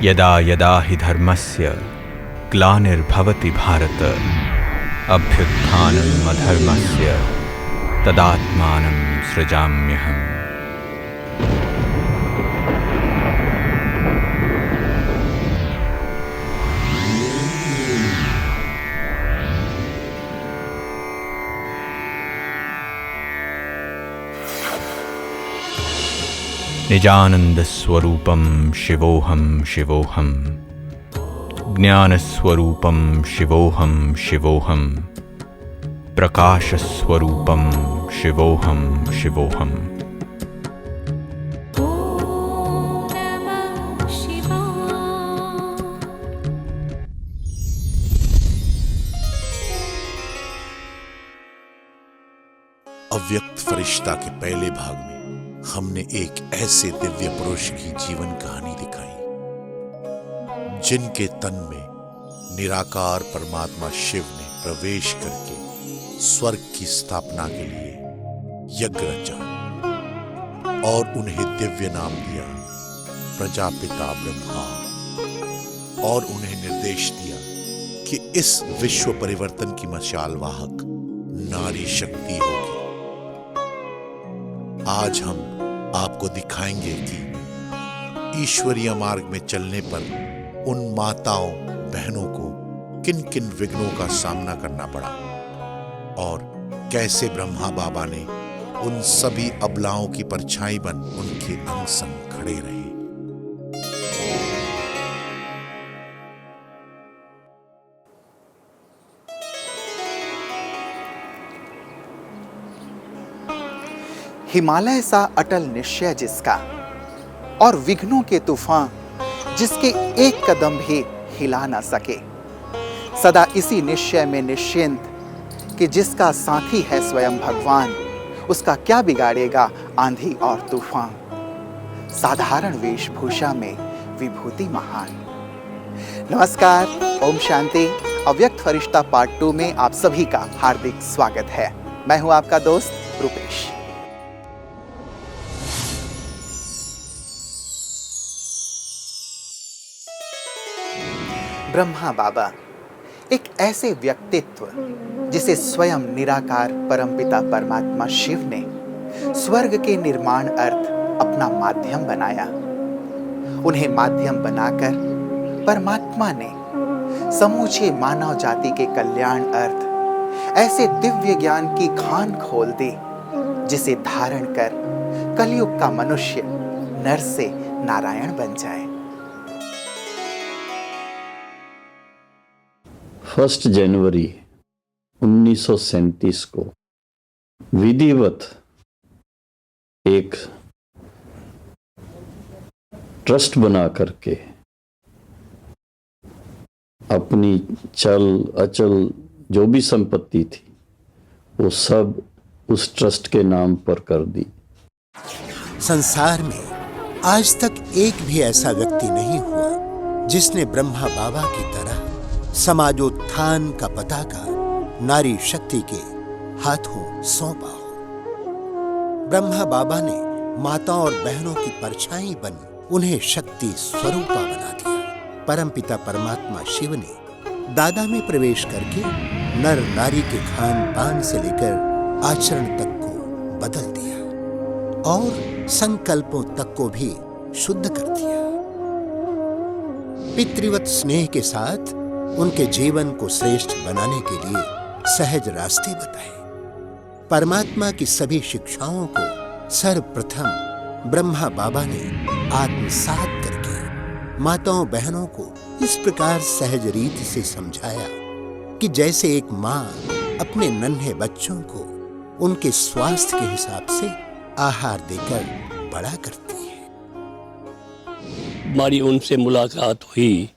यदा यदा हि धर्मस्य ग्लानिर्भवति भारत अभ्युत्थानम् अधर्मस्य तदात्मानं सृजाम्यहम्। निजानन्दस्वरूपं शिवोऽहं शिवोऽहं, ज्ञानस्वरूपं शिवोऽहं शिवोऽहं, प्रकाशस्वरूपं शिवोऽहं शिवोऽहम्। अव्यक्त फरिश्ता के पहले भाग में हमने एक ऐसे दिव्य पुरुष की जीवन कहानी दिखाई जिनके तन में निराकार परमात्मा शिव ने प्रवेश करके स्वर्ग की स्थापना के लिए यज्ञ रचा और उन्हें दिव्य नाम दिया प्रजापिता ब्रह्मा, और उन्हें निर्देश दिया कि इस विश्व परिवर्तन की मशाल वाहक नारी शक्ति होगी। आज हम आपको दिखाएंगे कि ईश्वरीय मार्ग में चलने पर उन माताओं बहनों को किन किन विघ्नों का सामना करना पड़ा और कैसे ब्रह्मा बाबा ने उन सभी अबलाओं की परछाई बन उनके अंग संग खड़े रहे। हिमालय सा अटल निश्चय जिसका और विघ्नों के तूफान जिसके एक कदम भी हिला ना सके, सदा इसी निश्चय में निश्चिंत कि जिसका साथी है स्वयं भगवान, उसका क्या बिगाड़ेगा आंधी और तूफान। साधारण वेशभूषा में विभूति महान। नमस्कार, ओम शांति। अव्यक्त फरिश्ता पार्ट 2 में आप सभी का हार्दिक स्वागत है। मैं हूं आपका दोस्त रुपेश। ब्रह्मा बाबा एक ऐसे व्यक्तित्व जिसे स्वयं निराकार परमपिता परमात्मा शिव ने स्वर्ग के निर्माण अर्थ अपना माध्यम बनाया। उन्हें माध्यम बनाकर परमात्मा ने समूचे मानव जाति के कल्याण अर्थ ऐसे दिव्य ज्ञान की खान खोल दी जिसे धारण कर कलयुग का मनुष्य नर से नारायण बन जाए। 1 जनवरी 1937 को विधिवत एक ट्रस्ट बना करके अपनी चल अचल जो भी संपत्ति थी वो सब उस ट्रस्ट के नाम पर कर दी। संसार में आज तक एक भी ऐसा व्यक्ति नहीं हुआ जिसने ब्रह्मा बाबा की तरह समाजोत्थान का पताका नारी शक्ति के हाथों सौंपा हो। ब्रह्मा बाबा ने माताओं और बहनों की परछाई बन उन्हें शक्ति स्वरूपा बना दिया। परमपिता परमात्मा शिव ने दादा में प्रवेश करके नर नारी के खान पान से लेकर आचरण तक को बदल दिया और संकल्पों तक को भी शुद्ध कर दिया। पितृवत स्नेह के साथ उनके जीवन को श्रेष्ठ बनाने के लिए सहज रास्ते बताए। परमात्मा की सभी शिक्षाओं को सर्वप्रथम ब्रह्मा बाबा ने आत्मसात करके माताओं बहनों को इस प्रकार सहज रीति से समझाया कि जैसे एक माँ अपने नन्हे बच्चों को उनके स्वास्थ्य के हिसाब से आहार देकर बड़ा करती है। हमारी उनसे मुलाकात हुई,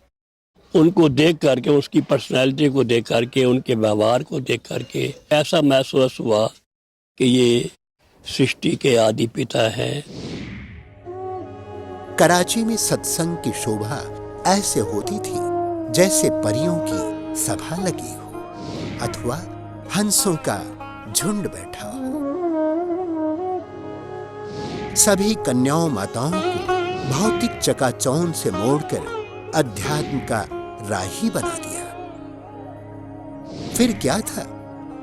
उनको देख करके, उसकी पर्सनैलिटी को देख करके, उनके व्यवहार को देख करके ऐसा महसूस हुआ कि ये सृष्टि के आदि पिता हैं। कराची में सत्संग की शोभा ऐसे होती थी जैसे परियों की सभा लगी हो अथवा हंसों का झुंड बैठा हो। सभी कन्याओं माताओं को भौतिक चकाचौंध से मोड़कर अध्यात्म का राही बना दिया। फिर क्या था,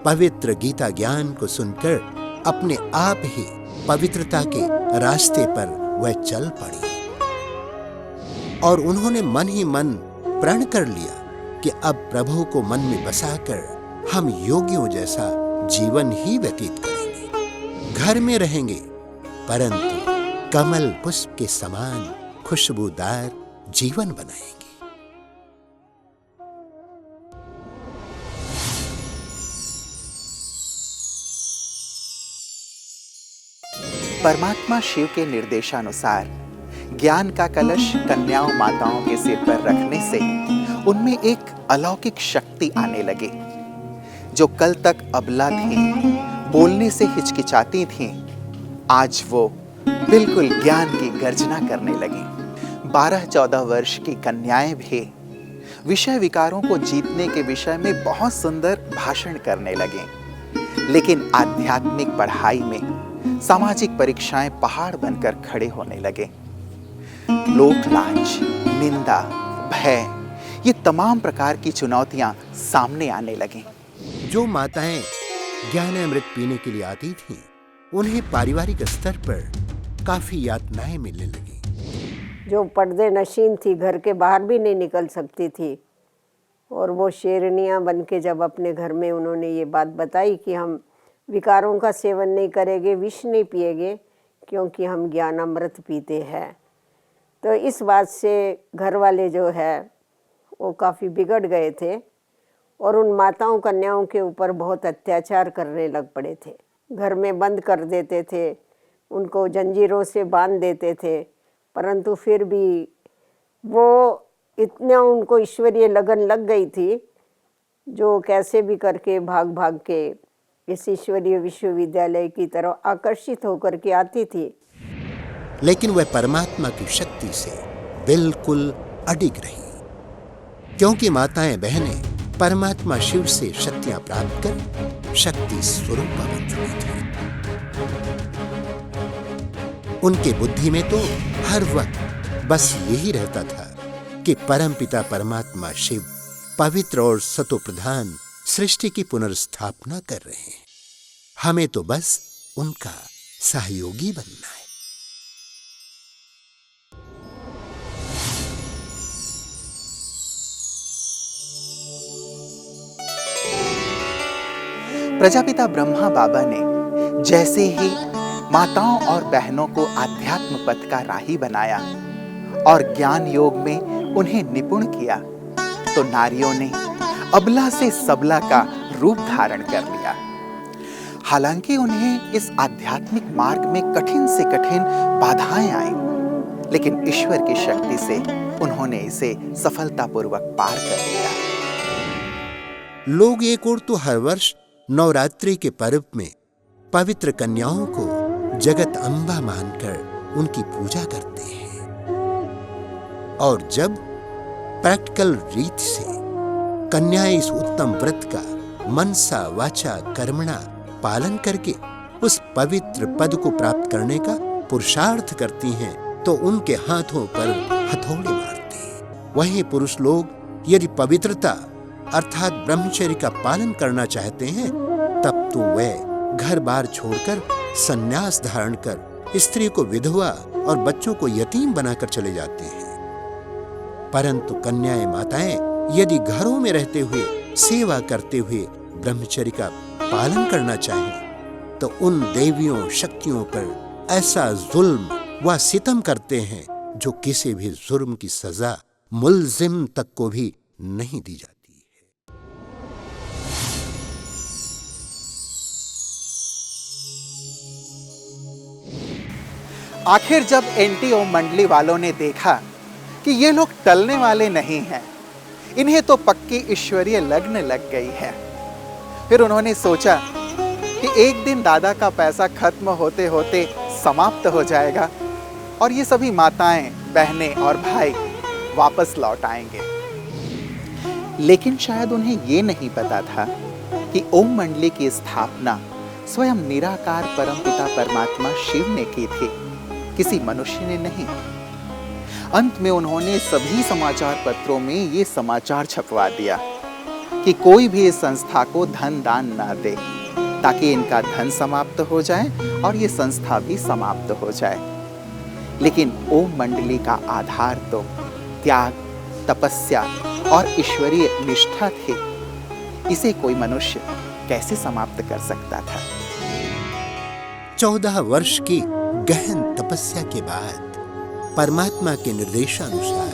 पवित्र गीता ज्ञान को सुनकर अपने आप ही पवित्रता के रास्ते पर वह चल पड़ी और उन्होंने मन ही मन प्रण कर लिया कि अब प्रभु को मन में बसाकर हम योगियों जैसा जीवन ही व्यतीत करेंगे। घर में रहेंगे परंतु कमल पुष्प के समान खुशबूदार जीवन बनाएंगे। परमात्मा शिव के निर्देशानुसार ज्ञान का कलश कन्याओं माताओं के सिर पर रखने से उनमें एक अलौकिक शक्ति आने लगी। जो कल तक अबला थी, बोलने से हिचकिचाती थीं, आज वो बिल्कुल ज्ञान की गर्जना करने लगी। 12-14 वर्ष की कन्याएं भी विषय विकारों को जीतने के विषय में बहुत सुंदर भाषण करने लगे, लेकिन आध्यात्मिक पढ़ाई में सामाजिक परीक्षाएं पहाड़ बनकर खड़े होने लगे। लोक लांछ, निंदा, भय, ये तमाम प्रकार की चुनौतियां सामने आने लगीं। जो माताएं ज्ञानामृत पीने के लिए आती थीं, उन्हें पारिवारिक स्तर पर काफी यातनाएं मिलने लगी। जो पर्दे नशीन थी, घर के बाहर भी नहीं निकल सकती थी, और वो शेरनियां बन के जब अपने घर में उन्होंने ये बात बताई कि हम विकारों का सेवन नहीं करेंगे, विष नहीं पिएंगे, क्योंकि हम ज्ञानामृत पीते हैं, तो इस बात से घर वाले जो है वो काफ़ी बिगड़ गए थे और उन माताओं कन्याओं के ऊपर बहुत अत्याचार करने लग पड़े थे। घर में बंद कर देते थे, उनको जंजीरों से बांध देते थे, परंतु फिर भी वो इतना उनको ईश्वरीय लगन लग गई थी, जो कैसे भी करके भाग भाग के इस ईश्वरीय विश्वविद्यालय की तरफ आकर्षित होकर के आती थी। लेकिन वह परमात्मा की शक्ति से बिल्कुल अडिग रही, क्योंकि माताएं बहनें परमात्मा शिव से शक्तियां प्राप्त कर शक्ति स्वरूपा बन चुकी थी। उनके बुद्धि में तो हर वक्त बस यही रहता था कि परमपिता परमात्मा शिव पवित्र और सतोप्रधान सृष्टि की पुनर्स्थापना कर रहे हैं, हमें तो बस उनका सहयोगी बनना है। प्रजापिता ब्रह्मा बाबा ने जैसे ही माताओं और बहनों को आध्यात्म पथ का राही बनाया और ज्ञान योग में उन्हें निपुण किया, तो नारियों ने अबला से सबला का रूप धारण कर लिया। हालांकि उन्हें इस आध्यात्मिक मार्ग में कठिन से कठिन बाधाएं आई, लेकिन ईश्वर की शक्ति से उन्होंने इसे सफलतापूर्वक पार कर लिया। लोग एक और तो हर वर्ष नवरात्रि के पर्व में पवित्र कन्याओं को जगत अम्बा मानकर उनकी पूजा करते हैं, और जब प्रैक्टिकल रीत से कन्याएं इस उत्तम व्रत का मनसा वाचा कर्मणा पालन करके उस पवित्र पद को प्राप्त करने का पुरुषार्थ करती हैं, तो उनके हाथों पर हथौड़े मारते हैं। वहीं पुरुष लोग यदि पवित्रता अर्थात ब्रह्मचर्य का पालन करना चाहते हैं, तब तो वे घर बार छोड़कर संन्यास धारण कर स्त्री को विधवा और बच्चों को यतीम बनाकर चले जाते हैं। परंतु कन्याएं माताएं यदि घरों में रहते हुए सेवा करते हुए ब्रह्मचर्य का पालन करना चाहें, तो उन देवियों शक्तियों पर ऐसा जुल्म व सितम करते हैं जो किसी भी जुर्म की सजा मुल्जिम तक को भी नहीं दी जाती। आखिर जब एनटीओ मंडली वालों ने देखा कि ये लोग टलने वाले नहीं हैं, इन्हें तो पक्की ईश्वरीय लगन लग गई है, फिर उन्होंने सोचा कि एक दिन दादा का पैसा खत्म होते होते समाप्त हो जाएगा और ये सभी माताएं, बहनें और भाई वापस लौट आएंगे। लेकिन शायद उन्हें ये नहीं पता था कि ओम मंडली की स्थापना स्वयं निराकार परमपिता परमात्मा शिव ने की थी, किसी मनुष्य ने नहीं। अंत में उन्होंने सभी समाचार पत्रों में ये समाचार छपवा दिया कि कोई भी इस संस्था को धन दान ना दे, ताकि इनका धन समाप्त हो जाए और ये संस्था भी समाप्त हो जाए। लेकिन ओम मंडली का आधार तो त्याग, तपस्या और ईश्वरीय निष्ठा थे। इसे कोई मनुष्य कैसे समाप्त कर सकता था? 14 वर्ष की गहन तपस्या के बाद परमात्मा के निर्देशानुसार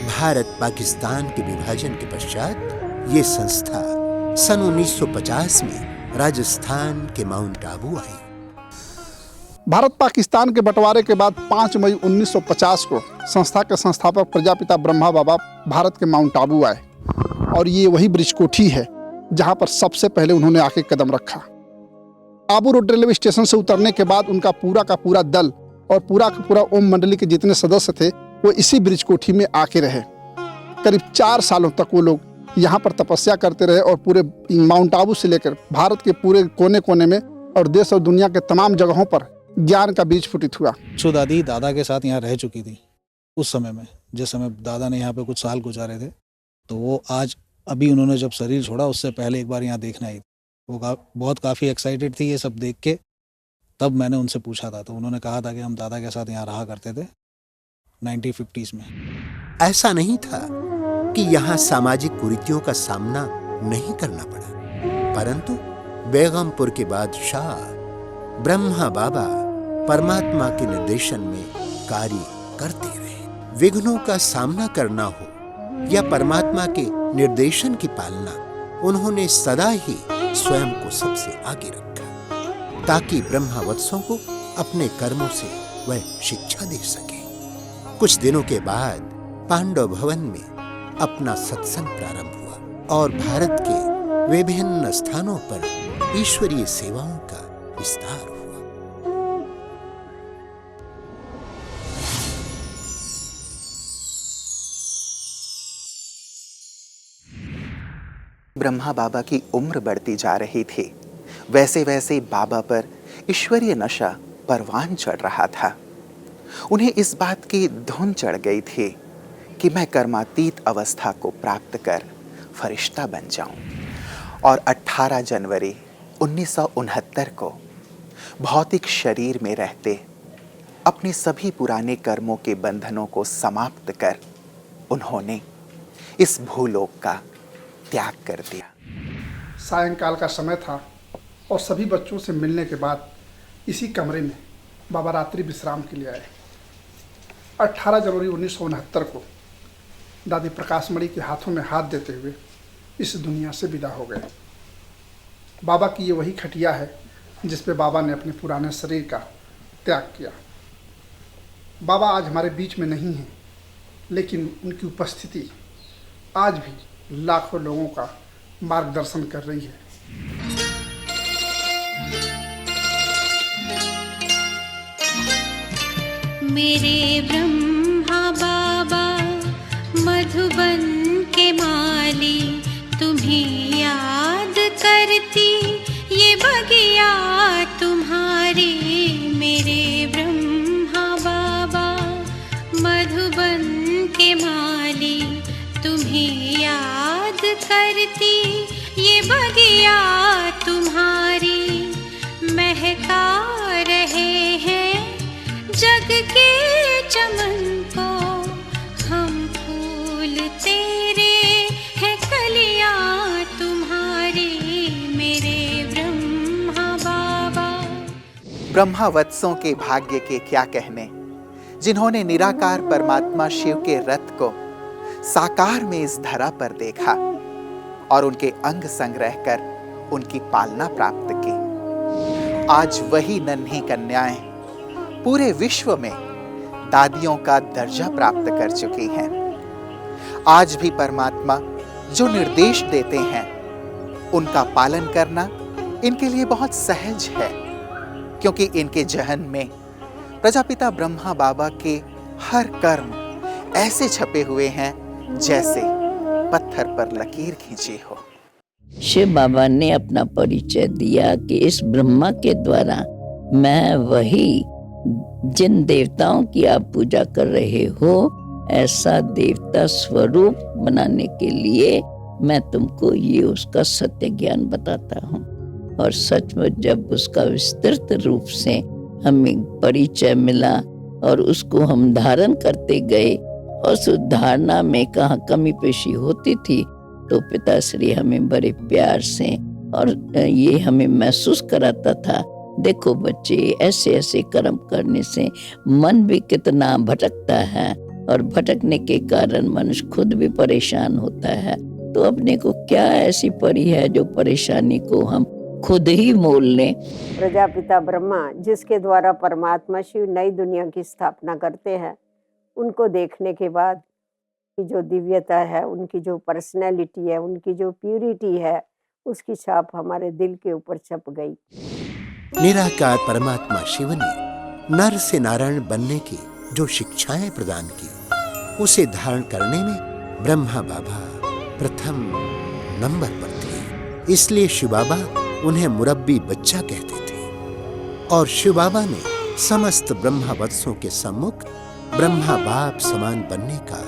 भारत पाकिस्तान के विभाजन के पश्चात ये संस्था सन 1950 में राजस्थान के माउंट आबू आई। भारत पाकिस्तान के बंटवारे के बाद 5 मई 1950 को संस्था के संस्थापक प्रजापिता ब्रह्मा बाबा भारत के माउंट आबू आए और ये वही ब्रिज कोठी है जहां पर सबसे पहले उन्होंने आके कदम रखा। आबू रोड रेलवे स्टेशन से उतरने के बाद उनका पूरा का पूरा दल और पूरा का पूरा ओम मंडली के जितने सदस्य थे वो इसी ब्रिज कोठी में आके रहे। करीब 4 सालों तक वो लोग यहाँ पर तपस्या करते रहे और पूरे माउंट आबू से लेकर भारत के पूरे कोने कोने में और देश और दुनिया के तमाम जगहों पर ज्ञान का बीज फुटित हुआ। दादी दादा के साथ यहाँ रह चुकी थी उस समय में, जिस समय दादा ने यहाँ पे कुछ साल गुजारे थे। तो वो आज अभी उन्होंने जब शरीर छोड़ा उससे पहले एक बार यहाँ देखना ही, वो बहुत काफ़ी एक्साइटेड थी ये सब देख के। तब मैंने उनसे पूछा था तो उन्होंने कहा था कि हम दादा के साथ यहाँ रहा करते थे 1950s में। ऐसा नहीं था कि यहाँ सामाजिक कुरीतियों का सामना नहीं करना पड़ा, परंतु बेगमपुर के बादशाह ब्रह्मा बाबा परमात्मा के निर्देशन में कार्य करते रहे। विघ्नों का सामना करना हो या परमात्मा के निर्देशन की पालना, उन्होंने सदा ही स्वयं को सबसे आगे रखा ताकि ब्रह्मावत्सों को अपने कर्मों से वह शिक्षा दे सके। कुछ दिनों के बाद पांडव भवन में अपना सत्संग प्रारंभ हुआ और भारत के विभिन्न स्थानों पर ईश्वरीय सेवाओं का विस्तार हुआ। ब्रह्मा बाबा की उम्र बढ़ती जा रही थी, वैसे वैसे बाबा पर ईश्वरीय नशा परवान चढ़ रहा था। उन्हें इस बात की धुन चढ़ गई थी कि मैं कर्मातीत अवस्था को प्राप्त कर फरिश्ता बन जाऊं और 18 जनवरी 1969 को भौतिक शरीर में रहते अपने सभी पुराने कर्मों के बंधनों को समाप्त कर उन्होंने इस भूलोक का त्याग कर दिया। सायंकाल का समय था और सभी बच्चों से मिलने के बाद इसी कमरे में बाबा रात्रि विश्राम के लिए आए। 18 जनवरी 1969 को दादी प्रकाशमणि के हाथों में हाथ देते हुए इस दुनिया से विदा हो गए। बाबा की ये वही खटिया है जिस पे बाबा ने अपने पुराने शरीर का त्याग किया। बाबा आज हमारे बीच में नहीं हैं, लेकिन उनकी उपस्थिति आज भी लाखों लोगों का मार्गदर्शन कर रही है। मेरे ब्रह्मा बाबा मधुबन के माली, तुम्हें याद करती ये बगिया तुम्हारी। मेरे ब्रह्मा बाबा मधुबन के माली, तुम्हें याद करती ये बगिया तुम्हारी। महका रहे हैं जग के चमन को हम, फूल तेरे हैं कलियां तुम्हारी। मेरे ब्रह्मा बाबा। ब्रह्मावत्सों के भाग्य के क्या कहने, जिन्होंने निराकार परमात्मा शिव के रथ को साकार में इस धरा पर देखा और उनके अंग संग रहकर उनकी पालना प्राप्त की। आज वही नन्ही कन्याएं पूरे विश्व में दादियों का दर्जा प्राप्त कर चुकी हैं। आज भी परमात्मा जो निर्देश देते हैं उनका पालन करना इनके लिए बहुत सहज है, क्योंकि इनके जहन में प्रजापिता ब्रह्मा बाबा के हर कर्म ऐसे छपे हुए हैं जैसे पत्थर पर लकीर खींची हो। शिव बाबा ने अपना परिचय दिया कि इस ब्रह्मा के द्वारा मैं वही जिन देवताओं की आप पूजा कर रहे हो, ऐसा देवता स्वरूप बनाने के लिए मैं तुमको ये उसका सत्य ज्ञान बताता हूँ। और सचमुच जब उसका विस्तृत रूप से हमें परिचय मिला और उसको हम धारण करते गए और उस धारणा में कहाँ कमी पेशी होती थी, तो पिताश्री हमें बड़े प्यार से और ये हमें महसूस कराता था, देखो बच्चे, ऐसे ऐसे कर्म करने से मन भी कितना भटकता है और भटकने के कारण मनुष्य खुद भी परेशान होता है। तो अपने को क्या ऐसी परी है जो परेशानी को हम खुद ही मोल लें। प्रजापिता ब्रह्मा जिसके द्वारा परमात्मा शिव नई दुनिया की स्थापना करते हैं, उनको देखने के बाद की जो दिव्यता है, उनकी जो पर्सनैलिटी है, उनकी जो प्यूरिटी है, उसकी छाप हमारे दिल के ऊपर छप गई। निराकार परमात्मा शिव ने नर से नारायण बनने की जो शिक्षाएं प्रदान की, उसे धारण करने में ब्रह्मा बाबा प्रथम नंबर पर थे। इसलिए शिव बाबा उन्हें मुरब्बी बच्चा कहते थे। और शिव बाबा ने समस्त ब्रह्मा वत्सों के सम्मुख ब्रह्मा बाप समान बनने का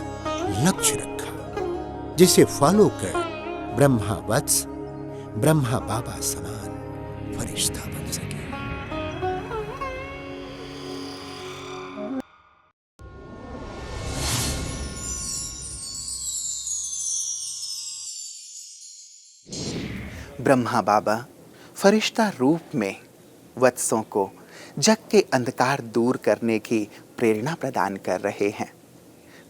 लक्ष्य रखा, जिसे फॉलो कर ब्रह्मा वत्स ब्रह्मा बाबा समान फरिश्ता बन सके। ब्रह्मा बाबा फरिश्ता रूप में वत्सों को जग के अंधकार दूर करने की प्रेरणा प्रदान कर रहे हैं,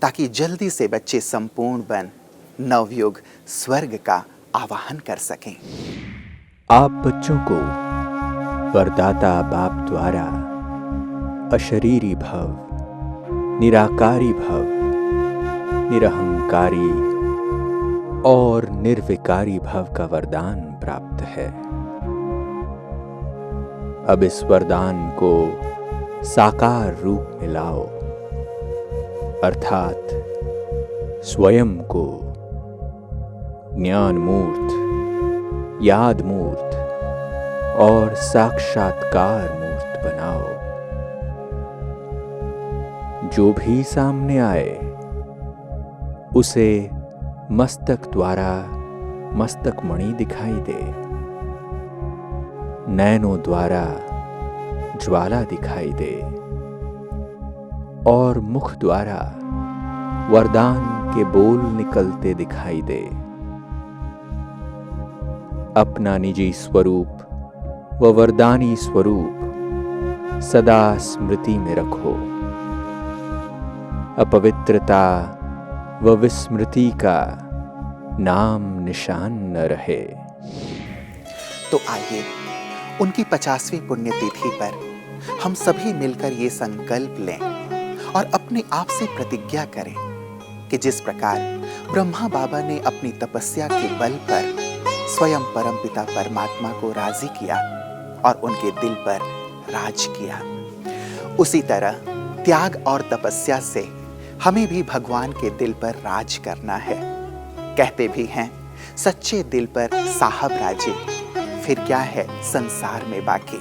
ताकि जल्दी से बच्चे संपूर्ण बन नवयुग स्वर्ग का आवाहन कर सकें। आप बच्चों को वरदाता बाप द्वारा अशरीरी भव, निराकारी भव, निरहंकारी और निर्विकारी भव का वरदान प्राप्त है। अब इस वरदान को साकार रूप में लाओ, अर्थात स्वयं को ज्ञान मूर्त, याद मूर्त और साक्षात्कार मूर्त बनाओ। जो भी सामने आए उसे मस्तक द्वारा मस्तक मणि दिखाई दे, नैनों द्वारा ज्वाला दिखाई दे और मुख द्वारा वरदान के बोल निकलते दिखाई दे। अपना निजी स्वरूप व वरदानी स्वरूप सदा स्मृति में रखो। अपवित्रता व विस्मृति का नाम निशान न रहे। तो आइए उनकी 50वीं पुण्यतिथि पर हम सभी मिलकर ये संकल्प लें और अपने आप से प्रतिज्ञा करें कि जिस प्रकार ब्रह्मा बाबा ने अपनी तपस्या के बल पर स्वयं परमपिता परमात्मा को राजी किया और उनके दिल पर राज किया, उसी तरह त्याग और तपस्या से हमें भी भगवान के दिल पर राज करना है। कहते भी हैं, सच्चे दिल पर साहब राजे, फिर क्या है संसार में बाकी।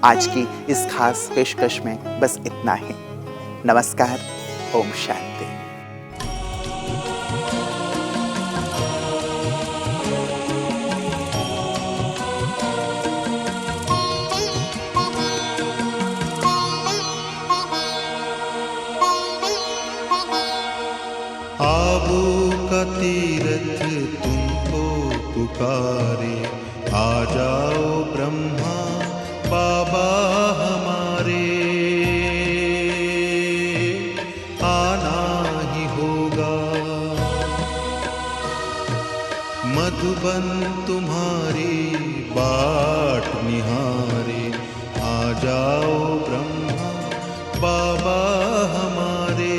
आज की इस खास पेशकश में बस इतना ही। नमस्कार, ओम शांति। आबू का तीरथ तुमको पुकारे, आ जाओ ब्रह्मा बाबा हमारे। आना ही होगा मधुबन तुम्हारी बाट निहारे, आ जाओ ब्रह्मा बाबा हमारे।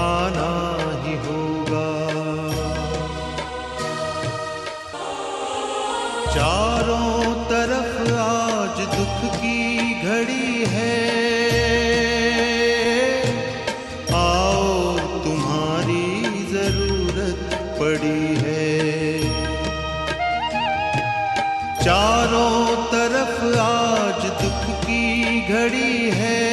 आना ही होगा। चारों तरफ आज दुख की घड़ी है, आओ तुम्हारी जरूरत पड़ी है। चारों तरफ आज दुख की घड़ी है।